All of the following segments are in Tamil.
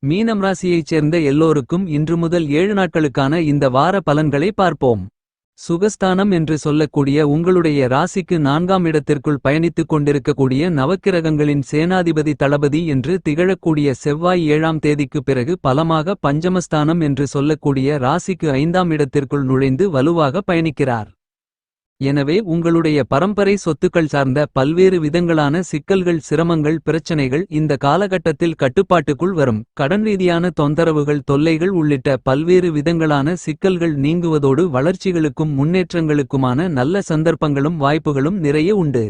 மீனம் ராசியைச் சேர்ந்த எல்லோருக்கும் இன்று முதல் 7 நாட்களுக்கான இந்த வார பலன்களை பார்ப்போம். சுகஸ்தானம் என்று சொல்லக்கூடிய உங்களுடைய ராசிக்கு 4ஆம் இடத்திற்குள் பயணித்துக் கொண்டிருக்கக்கூடிய நவக்கிரகங்களின் சேனாதிபதி தளபதி என்று திகழக்கூடிய செவ்வாய் 7ஆம் தேதிக்குப் பிறகு பலமாக பஞ்சமஸ்தானம் என்று சொல்லக்கூடிய ராசிக்கு 5ஆம் இடத்திற்குள் நுழைந்து வலுவாக பயணிக்கிறார். எனவே உங்களுடைய பரம்பரை சொத்துக்கள் சார்ந்த பல்வேறு விதங்களான சிக்கல்கள், சிரமங்கள், பிரச்சனைகள் இந்த காலகட்டத்தில் கட்டுப்பாட்டுக்குள் வரும். கடன் ரீதியான தொந்தரவுகள், தொல்லைகள் உள்ளிட்ட பல்வேறு விதங்களான சிக்கல்கள் நீங்குவதோடு வளர்ச்சிகளுக்கும் முன்னேற்றங்களுக்குமான நல்ல சந்தர்ப்பங்களும் வாய்ப்புகளும் நிறைய உண்டு.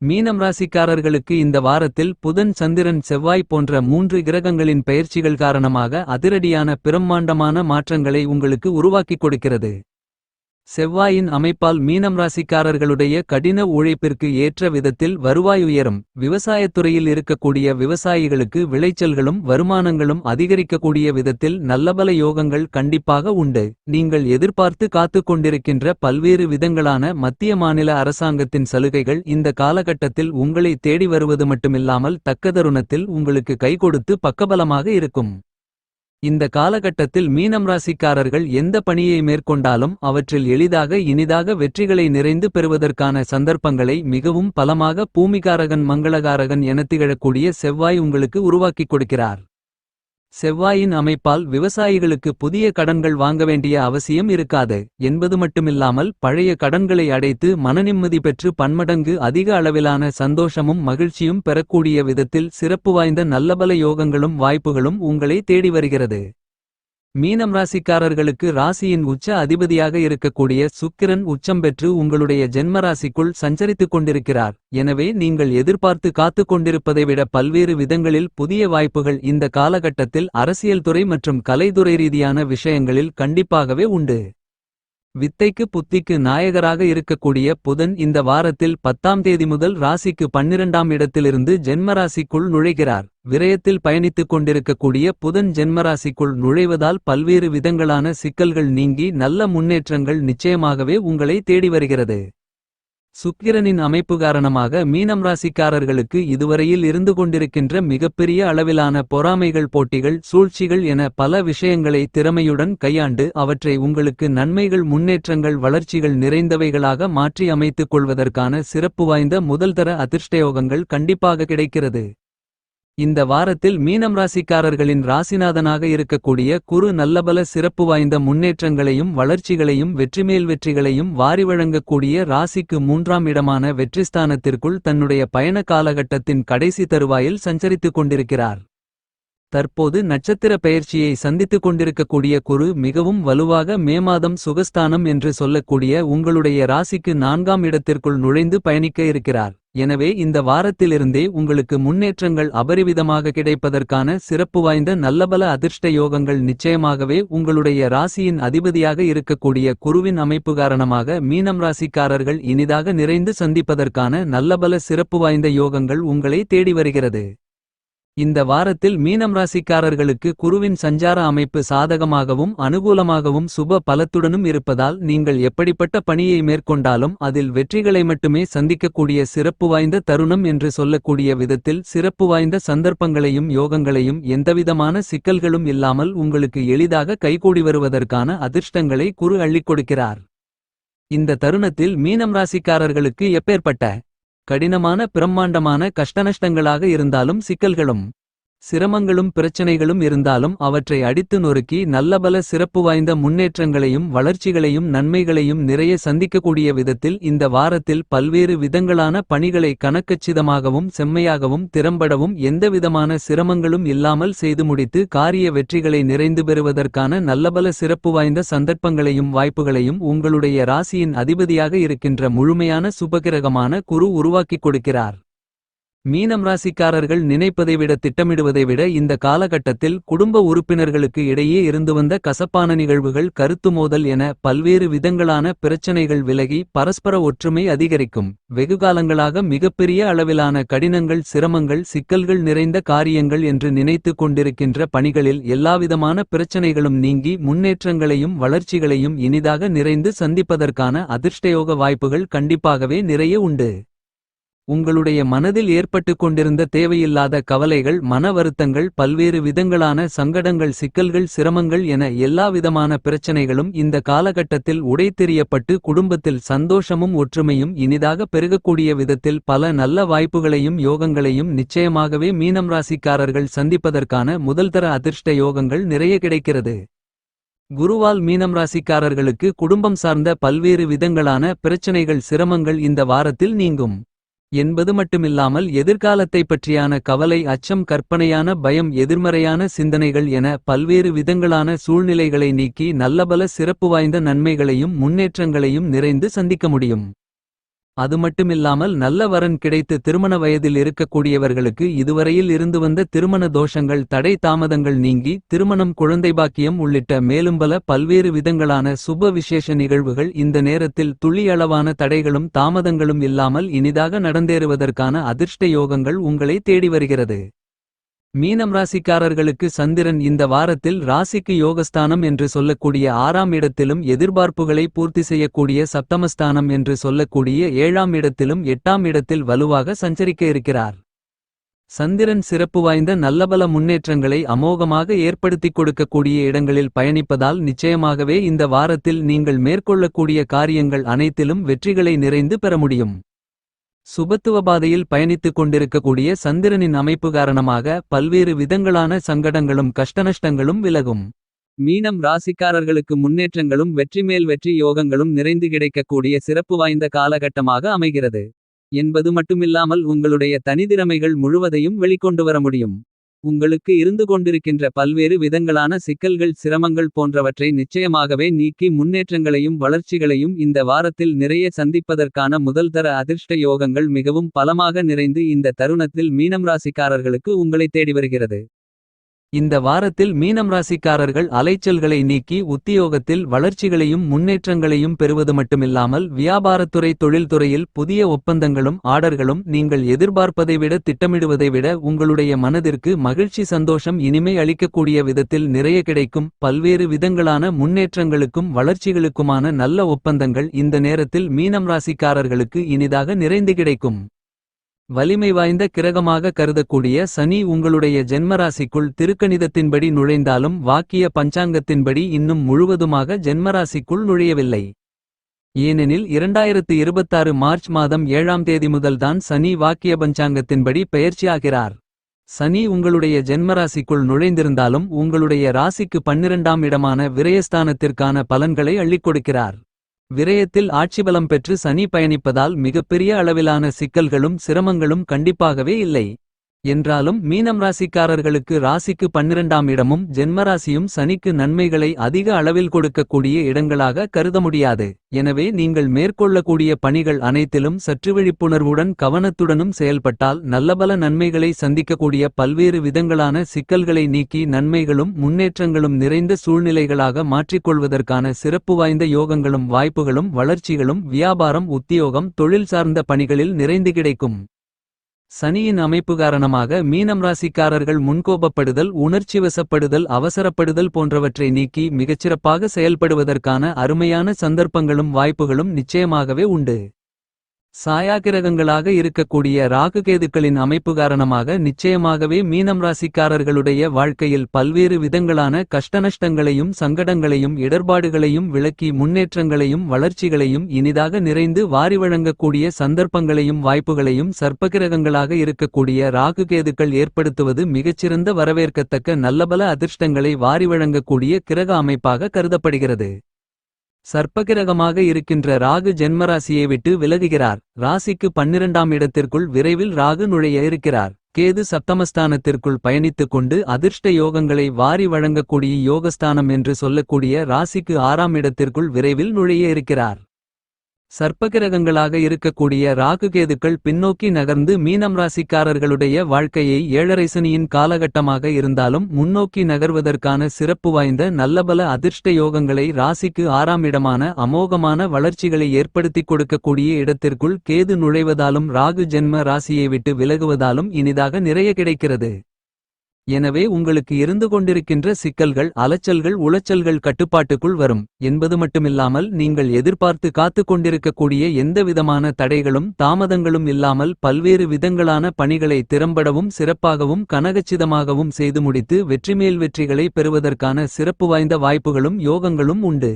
மீனம் ராசிக்காரர்களுக்கு இந்த வாரத்தில் புதன், சந்திரன், செவ்வாய் போன்ற 3 கிரகங்களின் பெயர்ச்சிகள் காரணமாக அதிரடியான பிரம்மாண்டமான மாற்றங்களை உங்களுக்கு உருவாக்கிக் கொடுக்கிறது. செவ்வாயின் அமைப்பால் மீனம் ராசிக்காரர்களுடைய கடின உழைப்பிற்கு ஏற்ற விதத்தில் வருவாய் உயரும். விவசாயத்துறையில் இருக்கக்கூடிய விவசாயிகளுக்கு விளைச்சல்களும் வருமானங்களும் அதிகரிக்கக்கூடிய விதத்தில் நல்லபல யோகங்கள் கண்டிப்பாக உண்டு. நீங்கள் எதிர்பார்த்து காத்துக் கொண்டிருக்கின்ற பல்வேறு விதங்களான மத்திய மாநில அரசாங்கத்தின் சலுகைகள் இந்த காலகட்டத்தில் உங்களை தேடி வருவது மட்டுமில்லாமல் தக்க தருணத்தில் உங்களுக்கு கை கொடுத்து பக்கபலமாக இருக்கும். இந்த காலகட்டத்தில் மீனம் ராசிக்காரர்கள் எந்த பணியை மேற்கொண்டாலும் அவற்றில் எளிதாக இனிதாக வெற்றிகளை நிறைந்து பெறுவதற்கான சந்தர்ப்பங்களை மிகவும் பலமாக பூமிகாரகன், மங்களகாரகன் எனத் திகழக்கூடிய செவ்வாய் உங்களுக்கு உருவாக்கிக் கொடுக்கிறார். செவ்வாயின் அமைப்பால் விவசாயிகளுக்கு புதிய கடன்கள் வாங்க வேண்டிய அவசியம் இருக்காது என்பது மட்டுமில்லாமல் பழைய கடன்களை அடைத்து மனநிம்மதி பெற்று பன்மடங்கு அதிக அளவிலான சந்தோஷமும் மகிழ்ச்சியும் பெறக்கூடிய விதத்தில் சிறப்பு வாய்ந்த நல்லபல யோகங்களும் வாய்ப்புகளும் உங்களை தேடி வருகிறது. மீனம் ராசிக்காரர்களுக்கு ராசியின் உச்ச அதிபதியாக இருக்கக்கூடிய சுக்கிரன் உச்சம் பெற்று உங்களுடைய ஜென்மராசிக்குள் சஞ்சரித்துக் கொண்டிருக்கிறார். எனவே நீங்கள் எதிர்பார்த்து காத்துக் கொண்டிருப்பதை விட பல்வேறு விதங்களில் புதிய வாய்ப்புகள் இந்த காலகட்டத்தில் அரசியல் துறை மற்றும் கலைத்துறை ரீதியான விஷயங்களில் கண்டிப்பாகவே உண்டு. வித்தைக்கு புத்திக்கு நாயகராக இருக்கக்கூடிய புதன் இந்த வாரத்தில் 10ஆம் தேதி முதல் ராசிக்கு 12ஆம் இடத்திலிருந்து ஜென்மராசிக்குள் நுழைகிறார். விரயத்தில் பயணித்துக் கொண்டிருக்கக்கூடிய புதன் ஜென்மராசிக்குள் நுழைவதால் பல்வேறு விதங்களான சிக்கல்கள் நீங்கி நல்ல முன்னேற்றங்கள் நிச்சயமாகவே உங்களை தேடி வருகிறது. சுக்கிரனின் அமைப்பு காரணமாக மீனம் ராசிக்காரர்களுக்கு இதுவரையில் இருந்து கொண்டிருக்கின்ற மிகப்பெரிய அளவிலான பொறாமைகள், போட்டிகள், சூழ்ச்சிகள் என பல விஷயங்களை திறமையுடன் கையாண்டு அவற்றை உங்களுக்கு நன்மைகள், முன்னேற்றங்கள், வளர்ச்சிகள் நிறைந்தவைகளாக மாற்றி அமைத்துக் கொள்வதற்கான சிறப்பு வாய்ந்த முதல்தர அதிர்ஷ்டயோகங்கள் கண்டிப்பாக கிடைக்கிறது. இந்த வாரத்தில் மீனம் ராசிக்காரர்களின் ராசிநாதனாக இருக்கக்கூடிய குரு நல்லபல சிறப்பு வாய்ந்த முன்னேற்றங்களையும் வளர்ச்சிகளையும் வெற்றிமேல் வெற்றிகளையும் வாரி வழங்கக்கூடிய ராசிக்கு 3ஆம் இடமான வெற்றிஸ்தானத்திற்குள் தன்னுடைய பயண காலகட்டத்தின் கடைசி தருவாயில் சஞ்சரித்துக் கொண்டிருக்கிறார். தற்போது நட்சத்திர பெயர்ச்சியை சந்தித்துக் கொண்டிருக்கக்கூடிய குரு மிகவும் வலுவாக மே மாதம் சுகஸ்தானம் என்று சொல்லக்கூடிய உங்களுடைய ராசிக்கு 4ஆம் இடத்திற்குள் நுழைந்து பயணிக்க இருக்கிறார். எனவே இந்த வாரத்திலிருந்தே உங்களுக்கு முன்னேற்றங்கள் அபரிவிதமாக கிடைப்பதற்கான சிறப்பு வாய்ந்த நல்லபல அதிர்ஷ்ட யோகங்கள் நிச்சயமாகவே உங்களுடைய ராசியின் அதிபதியாக இருக்கக்கூடிய குருவின் அமைப்பு காரணமாக மீனம் ராசிக்காரர்கள் இனிதாக நிறைந்து சந்திப்பதற்கான நல்லபல சிறப்பு வாய்ந்த யோகங்கள் உங்களை தேடி வருகிறது. இந்த வாரத்தில் மீனம் ராசிக்காரர்களுக்கு குருவின் சஞ்சார அமைப்பு சாதகமாகவும் அனுகூலமாகவும் சுப பலத்துடனும் இருப்பதால் நீங்கள் எப்படிப்பட்ட பணியை மேற்கொண்டாலும் அதில் வெற்றிகளை மட்டுமே சந்திக்கக்கூடிய சிறப்பு வாய்ந்த தருணம் என்று சொல்லக்கூடிய விதத்தில் சிறப்பு வாய்ந்த சந்தர்ப்பங்களையும் யோகங்களையும் எந்தவிதமான சிக்கல்களும் இல்லாமல் உங்களுக்கு எளிதாக கைகூடி வருவதற்கான அதிர்ஷ்டங்களை குரு அள்ளிக் கொடுக்கிறார். இந்த தருணத்தில் மீனம் ராசிக்காரர்களுக்கு எப்பேற்பட்ட கடினமான பிரம்மாண்டமான கஷ்டநஷ்டங்களாக இருந்தாலும், சிக்கல்களும் சிரமங்களும் பிரச்சனைகளும் இருந்தாலும் அவற்றை அடித்து நொறுக்கி நல்லபல சிறப்பு வாய்ந்த முன்னேற்றங்களையும் வளர்ச்சிகளையும் நன்மைகளையும் நிறைய சந்திக்கக்கூடிய விதத்தில் இந்த வாரத்தில் பல்வேறு விதங்களான பணிகளை கணக்கச்சிதமாகவும் செம்மையாகவும் திறம்படவும் எந்தவிதமான சிரமங்களும் இல்லாமல் செய்து முடித்து காரிய வெற்றிகளை நிறைந்து பெறுவதற்கான நல்லபல சிறப்பு வாய்ந்த சந்தர்ப்பங்களையும் வாய்ப்புகளையும் உங்களுடைய ராசியின் அதிபதியாக இருக்கின்ற முழுமையான சுபகிரகமான குரு உருவாக்கிக் கொடுக்கிறார். மீனம் ராசிக்காரர்கள் நினைப்பதை விட திட்டமிடுவதை விட இந்த காலகட்டத்தில் குடும்ப உறுப்பினர்களுக்கு இடையே இருந்து வந்த கசப்பான நிகழ்வுகள், கருத்து மோதல் என பல்வேறு விதங்களான பிரச்சனைகள் விலகி பரஸ்பர ஒற்றுமை அதிகரிக்கும். வெகுகாலங்களாக மிகப்பெரிய அளவிலான கடினங்கள், சிரமங்கள், சிக்கல்கள் நிறைந்த காரியங்கள் என்று நினைத்து கொண்டிருக்கின்ற பணிகளில் எல்லாவிதமான பிரச்சனைகளும் நீங்கி முன்னேற்றங்களையும் வளர்ச்சிகளையும் இனிதாக நிறைந்து சந்திப்பதற்கான அதிர்ஷ்டயோக வாய்ப்புகள் கண்டிப்பாகவே நிறைய உண்டு. உங்களுடைய மனதில் ஏற்பட்டுக் கொண்டிருந்த தேவையில்லாத கவலைகள் மன வருத்தங்கள் பல்வேறு விதங்களான சங்கடங்கள் சிக்கல்கள் சிரமங்கள் என எல்லாவிதமான பிரச்சனைகளும் இந்த காலகட்டத்தில் உடைத்தெறியப்பட்டு குடும்பத்தில் சந்தோஷமும் ஒற்றுமையும் இனிதாக பெருகக்கூடிய விதத்தில் பல நல்ல வாய்ப்புகளையும் யோகங்களையும் நிச்சயமாகவே மீனம் ராசிக்காரர்கள் சந்திப்பதற்கான முதல்தர அதிர்ஷ்ட யோகங்கள் நிறைய கிடைக்கிறது. குருவால் மீனம் ராசிக்காரர்களுக்கு குடும்பம் சார்ந்த பல்வேறு விதங்களான பிரச்சனைகள் சிரமங்கள் இந்த வாரத்தில் நீங்கும் என்பது மட்டுமில்லாமல் எதிர்காலத்தை பற்றியான கவலை அச்சம் கற்பனையான பயம் எதிர்மறையான சிந்தனைகள் என பல்வேறு விதங்களான சூழ்நிலைகளை நீக்கி நல்லபல சிறப்பு வாய்ந்த நன்மைகளையும் முன்னேற்றங்களையும் நிறைந்து சந்திக்க முடியும். அது மட்டுமில்லாமல் நல்ல வரன் கிடைத்து திருமண வயதில் இருக்கக்கூடியவர்களுக்கு இதுவரையில் இருந்து வந்த திருமண தோஷங்கள் தடை தாமதங்கள் நீங்கி திருமணம் குழந்தை பாக்கியம் உள்ளிட்ட மேலும்பல பல்வேறு விதங்களான சுப விசேஷ நிகழ்வுகள் இந்த நேரத்தில் துளி அளவான தடைகளும் தாமதங்களும் இல்லாமல் இனிதாக நடந்தேறுவதற்கான அதிர்ஷ்ட யோகங்கள் உங்களை தேடி வருகிறது. மீனம் ராசிக்காரர்களுக்கு சந்திரன் இந்த வாரத்தில் ராசிக்கு யோகஸ்தானம் என்று சொல்லக்கூடிய 6ஆம் இடத்திலும் எதிர்பார்ப்புகளை பூர்த்தி செய்யக்கூடிய சப்தமஸ்தானம் என்று சொல்லக்கூடிய 7ஆம் இடத்திலும் 8ஆம் இடத்தில் வலுவாக சஞ்சரிக்க இருக்கிறார். சந்திரன் சிறப்பு வாய்ந்த நல்லபல முன்னேற்றங்களை அமோகமாக ஏற்படுத்திக் கொடுக்கக்கூடிய இடங்களில் பயணிப்பதால் நிச்சயமாகவே இந்த வாரத்தில் நீங்கள் மேற்கொள்ளக்கூடிய காரியங்கள் அனைத்திலும் வெற்றிகளை நிறைந்து பெற முடியும். சுபத்துவ பாதையில் பயணித்துக் கொண்டிருக்கக்கூடிய சந்திரனின் அமைப்பு காரணமாக பல்வேறு விதங்களான சங்கடங்களும் கஷ்டநஷ்டங்களும் விலகும். மீனம் ராசிக்காரர்களுக்கு முன்னேற்றங்களும் வெற்றி மேல் வெற்றி யோகங்களும் நிறைந்து கிடைக்கக்கூடிய சிறப்பு வாய்ந்த காலகட்டமாக அமைகிறது என்பது மட்டுமில்லாமல் உங்களுடைய தனித்திறமைகள் முழுவதையும் வெளிக்கொண்டு வர முடியும். உங்களுக்கு இருந்து கொண்டிருக்கின்ற பல்வேறு விதங்களான சிக்கல்கள் சிரமங்கள் போன்றவற்றை நிச்சயமாகவே நீக்கி முன்னேற்றங்களையும் வளர்ச்சிகளையும் இந்த வாரத்தில் நிறைய சந்திப்பதற்கான முதல்தர அதிர்ஷ்ட யோகங்கள் மிகவும் பலமாக நிறைந்து இந்த தருணத்தில் மீனம் ராசிக்காரர்களுக்கு உங்களை தேடி வருகிறது. இந்த வாரத்தில் மீனம் ராசிக்காரர்கள் அலைச்சல்களை நீக்கி உத்தியோகத்தில் வளர்ச்சிகளையும் முன்னேற்றங்களையும் பெறுவது மட்டுமில்லாமல் வியாபாரத்துறை தொழில்துறையில் புதிய ஒப்பந்தங்களும் ஆர்டர்களும் நீங்கள் எதிர்பார்ப்பதை விட திட்டமிடுவதை விட உங்களுடைய மனதிற்கு மகிழ்ச்சி சந்தோஷம் இனிமை அளிக்கக்கூடிய விதத்தில் நிறைய கிடைக்கும். பல்வேறு விதங்களான முன்னேற்றங்களுக்கும் வளர்ச்சிகளுக்குமான நல்ல ஒப்பந்தங்கள் இந்த நேரத்தில் மீனம் ராசிக்காரர்களுக்கு இனிதாக நிறைந்து கிடைக்கும். வலிமை வாய்ந்த கிரகமாக கருதக்கூடிய சனி உங்களுடைய ஜென்மராசிக்குள் திருக்கணிதத்தின்படி நுழைந்தாலும் வாக்கிய பஞ்சாங்கத்தின்படி இன்னும் முழுவதுமாக ஜென்மராசிக்குள் நுழையவில்லை. ஏனெனில் 2026 மார்ச் மாதம் 7ஆம் தேதி முதல்தான் சனி வாக்கிய பஞ்சாங்கத்தின்படி பெயர்ச்சியாகிறார். சனி உங்களுடைய ஜென்மராசிக்குள் நுழைந்திருந்தாலும் உங்களுடைய ராசிக்கு 12ஆம் இடமான விரயஸ்தானத்திற்கான பலன்களை அள்ளிக் கொடுக்கிறார். விரயத்தில் ஆட்சிபலம் பெற்று சனி பயணிப்பதால் மிகப்பெரிய அளவிலான சிக்கல்களும் சிரமங்களும் கண்டிப்பாகவே இல்லை. என்றாலும் மீனம் ராசிக்காரர்களுக்கு ராசிக்கு 12ஆம் இடமும் ஜென்மராசியும் சனிக்கு நன்மைகளை அதிக அளவில் கொடுக்கக்கூடிய இடங்களாக கருத முடியாது. எனவே நீங்கள் மேற்கொள்ளக்கூடிய பணிகள் அனைத்திலும் சற்று விழிப்புணர்வுடன் கவனத்துடனும் செயல்பட்டால் நல்லபல நன்மைகளை சந்திக்கக்கூடிய பல்வேறு விதங்களான சிக்கல்களை நீக்கி நன்மைகளும் முன்னேற்றங்களும் நிறைந்த சூழ்நிலைகளாக மாற்றிக்கொள்வதற்கான சிறப்பு வாய்ந்த யோகங்களும் வாய்ப்புகளும் வளர்ச்சிகளும் வியாபாரம் உத்தியோகம் தொழில் சார்ந்த பணிகளில் நிறைந்து கிடைக்கும். சனியின் அமைப்பு காரணமாக மீனம் ராசிக்காரர்கள் முன்கோபப்படுதல் உணர்ச்சிவசப்படுதல் அவசரப்படுதல் போன்றவற்றை நீக்கி மிகச்சிறப்பாக செயல்படுவதற்கான அருமையான சந்தர்ப்பங்களும் வாய்ப்புகளும் நிச்சயமாகவே உண்டு. சாயாகிரகங்களாக இருக்கக்கூடிய ராகுகேதுக்களின் அமைப்பு காரணமாக நிச்சயமாகவே மீனம் ராசிக்காரர்களுடைய வாழ்க்கையில் பல்வேறு விதங்களான கஷ்டநஷ்டங்களையும் சங்கடங்களையும் இடர்பாடுகளையும் விலக்கி முன்னேற்றங்களையும் வளர்ச்சிகளையும் இனிதாக நிறைந்து வாரி வழங்கக்கூடிய சந்தர்ப்பங்களையும் வாய்ப்புகளையும் சர்ப்பகிரகங்களாக இருக்கக்கூடிய ராகுகேதுக்கள் ஏற்படுத்துவது மிகச்சிறந்த வரவேற்கத்தக்க நல்லபல அதிர்ஷ்டங்களை வாரி வழங்கக்கூடிய கிரக அமைப்பாக கருதப்படுகிறது. சர்ப்பகிரகமாக இருக்கின்ற ராகு ஜென்மராசியை விட்டு விலகுகிறார். ராசிக்கு 12ஆம் இடத்திற்குள் விரைவில் ராகு நுழைய இருக்கிறார். கேது சப்தமஸ்தானத்திற்குள் பயணித்துக் கொண்டு அதிர்ஷ்ட யோகங்களை வாரி வழங்கக்கூடிய யோகஸ்தானம் என்று சொல்லக்கூடிய ராசிக்கு 6ஆம் இடத்திற்குள் விரைவில் நுழைய இருக்கிறார். சர்ப்பகிரகங்களாக இருக்கக்கூடிய ராகுகேதுக்கள் பின்னோக்கி நகர்ந்து மீனம் ராசிக்காரர்களுடைய வாழ்க்கையை 7.5 சனியின் காலகட்டமாக இருந்தாலும் முன்னோக்கி நகர்வதற்கான சிறப்பு வாய்ந்த நல்லபல அதிர்ஷ்ட யோகங்களை ராசிக்கு 6ஆம் இடமான அமோகமான வளர்ச்சிகளை ஏற்படுத்திக் கொடுக்கக்கூடிய இடத்திற்குள் கேது நுழைவதாலும் ராகு ஜென்ம ராசியை விட்டு விலகுவதாலும் இனிதாக நிறைய கிடைக்கிறது. எனவே உங்களுக்கு இருந்து கொண்டிருக்கின்ற சிக்கல்கள் அலைச்சல்கள் உளைச்சல்கள் கட்டுப்பாட்டுக்குள் வரும் என்பது மட்டுமில்லாமல் நீங்கள் எதிர்பார்த்து காத்துக் கொண்டிருக்கக்கூடிய எந்தவிதமான தடைகளும் தாமதங்களும் இல்லாமல் பல்வேறு விதங்களான பணிகளை திறம்படவும் சிறப்பாகவும் கனகச்சிதமாகவும் செய்து முடித்து வெற்றிமேல் வெற்றிகளை பெறுவதற்கான சிறப்பு வாய்ந்த வாய்ப்புகளும் யோகங்களும் உண்டு.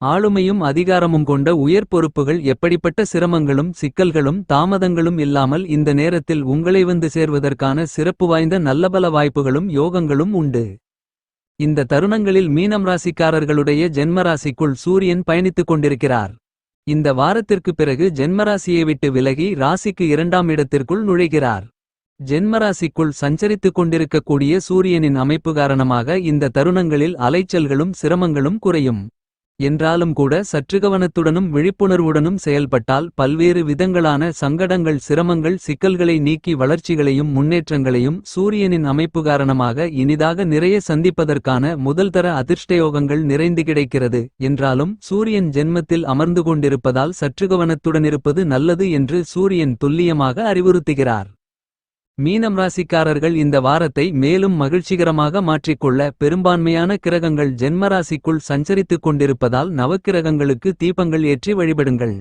ஆளுமையும் அதிகாரமும் கொண்ட உயர் பொறுப்புகள் எப்படிப்பட்ட சிரமங்களும் சிக்கல்களும் தாமதங்களும் இல்லாமல் இந்த நேரத்தில் உங்களை வந்து சேர்வதற்கான சிறப்பு வாய்ந்த நல்லபல வாய்ப்புகளும் யோகங்களும் உண்டு. இந்த தருணங்களில் மீனம் ராசிக்காரர்களுடைய ஜென்மராசிக்குள் சூரியன் பயணித்துக் கொண்டிருக்கிறார். இந்த வாரத்திற்கு பிறகு ஜென்மராசியை விட்டு விலகி ராசிக்கு 2ஆம் இடத்திற்குள் நுழைகிறார். ஜென்மராசிக்குள் சஞ்சரித்துக் கொண்டிருக்கக்கூடிய சூரியனின் அமைப்பு காரணமாக இந்த தருணங்களில் அலைச்சல்களும் சிரமங்களும் குறையும். என்றாலும் கூட சற்று கவனத்துடனும் விழிப்புணர்வுடனும் செயல்பட்டால் பல்வேறு விதங்களான சங்கடங்கள் சிரமங்கள் சிக்கல்களை நீக்கி வளர்ச்சிகளையும் முன்னேற்றங்களையும் சூரியனின் அமைப்பு காரணமாக இனிதாக நிறைய சந்திப்பதற்கான முதல்தர அதிர்ஷ்டயோகங்கள் நிறைந்து கிடைக்கிறது. என்றாலும் சூரியன் ஜென்மத்தில் அமர்ந்து கொண்டிருப்பதால் சற்று கவனத்துடனிருப்பது நல்லது என்று சூரியன் துல்லியமாக அறிவுறுத்துகிறார். மீனம் ராசிக்காரர்கள் இந்த வாரத்தை மேலும் மகிழ்ச்சிகரமாக மாற்றிக்கொள்ள பெரும்பான்மையான கிரகங்கள் ஜென்மராசிக்குள் சஞ்சரித்துக் கொண்டிருப்பதால் நவக்கிரகங்களுக்கு தீபங்கள் ஏற்றி வழிபடுங்கள்.